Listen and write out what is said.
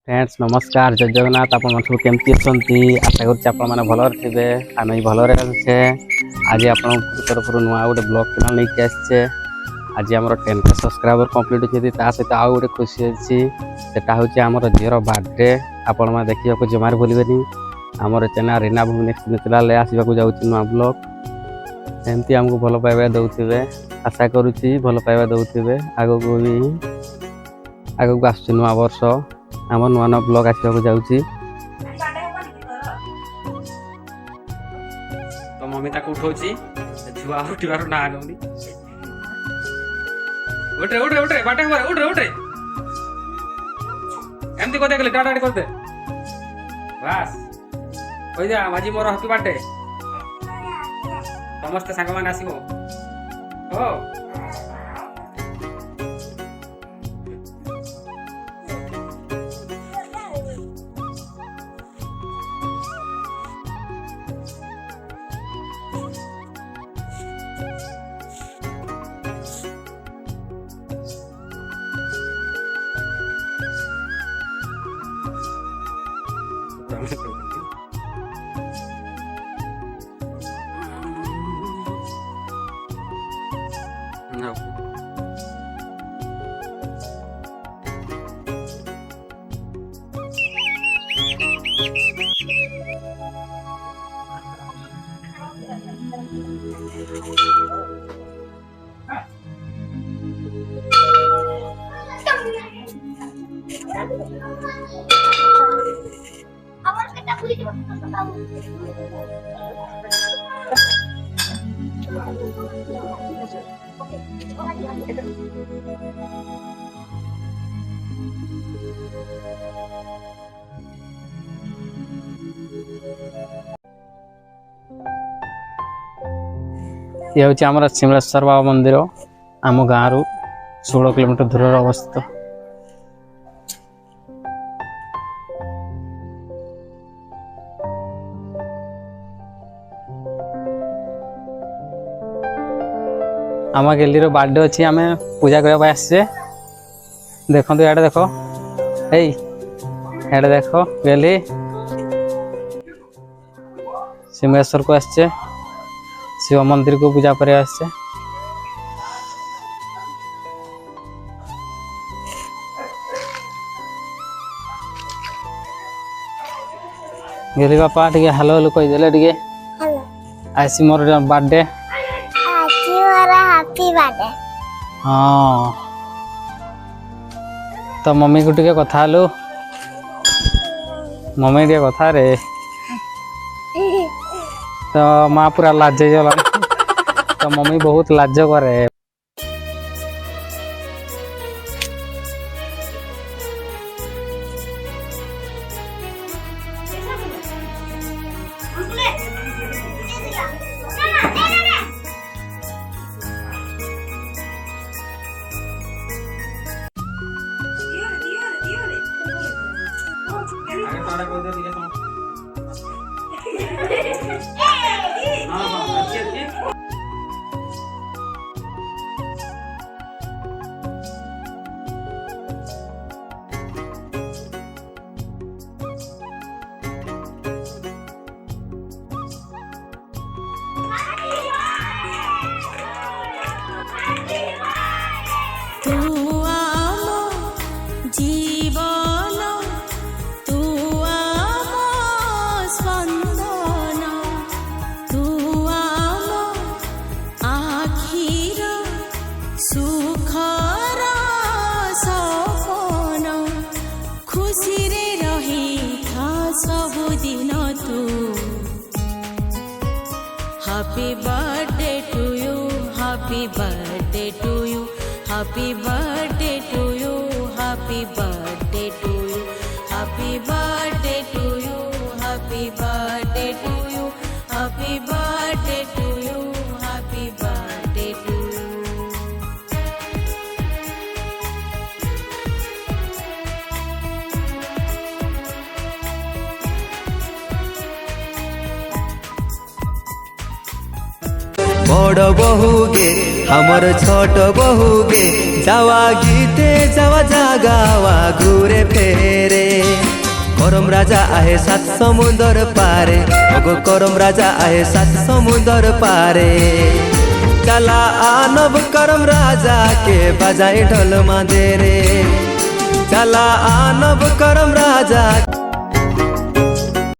Friends नमस्कार जय जगन्नाथ आपण सब केमती अच्छी आशा कर भलर थे आम भलरे अच्छे आज आपण तरफ नुआ गोटे ब्लॉग चैनल नहीं आसचे आज आम 10K सब्सक्राइबर कंप्लीट होती सहित आउ गोटे खुशी अच्छी सेटा हूँ आम झीर बर्थडे आपण मैंने देखा जमार भूलें आमर चैनल रीना भुवनेश्वर नेचुराल आसवाक जाऊँगी नुआ ब्लॉग एमती आमको भल पाइबा दौथे आशा करुच्ची भल पाइबा दौथे आग को भी आग को आस नुआ वर्ष आम नुआ नुआ ब्लॉग आसवाक जाऊँगी तो मम्मी ताको उठाउची छुआ उठिबार ना नउनी उठे उठे उठे बाटे हुआ उठे उठे एमती कोते गले टाटा करते बस होई जा माजी मोर हैप्पी बर्थडे समस्त संग मान आसीबो ओ No. ये हूँ आम शिमलेश्वर बाबा मंदिर आम गाँव रु 16 किलोमीटर दूर अवस्थित आम गेली बर्थडे अच्छी आम पूजा करने आसचे देखो इे देख ये देख गेली शिमलेश्वर को आसचे शिव मंदिर को पूजा करे आसचे गेली बापा टे हेलो हेलो कहीदेले टे आसी मोर बर्थडे हैप्पी बर्थडे हाँ तो मम्मी को टे कथा लु मम्मी टे कथा रे तो माँ पूरा लाज गला तो मम्मी बहुत लाज करे Happy birthday to you, happy birthday to you, happy birthday to you, happy birthday to you, happy birthday to you, happy birthday to you, happy birthday to you, happy birthday to you. बड़ बहु गे हमर छोट बहु गे जावा गीते जावा जागावा घूरे फेरे। करम राजा आहे 7 समुंदर पारे, ओगो करम राजा आहे 7 समुंदर पारे। चला आनब करम राजा के बजाए ढोल मांदेरे, चला आनब करम राजा।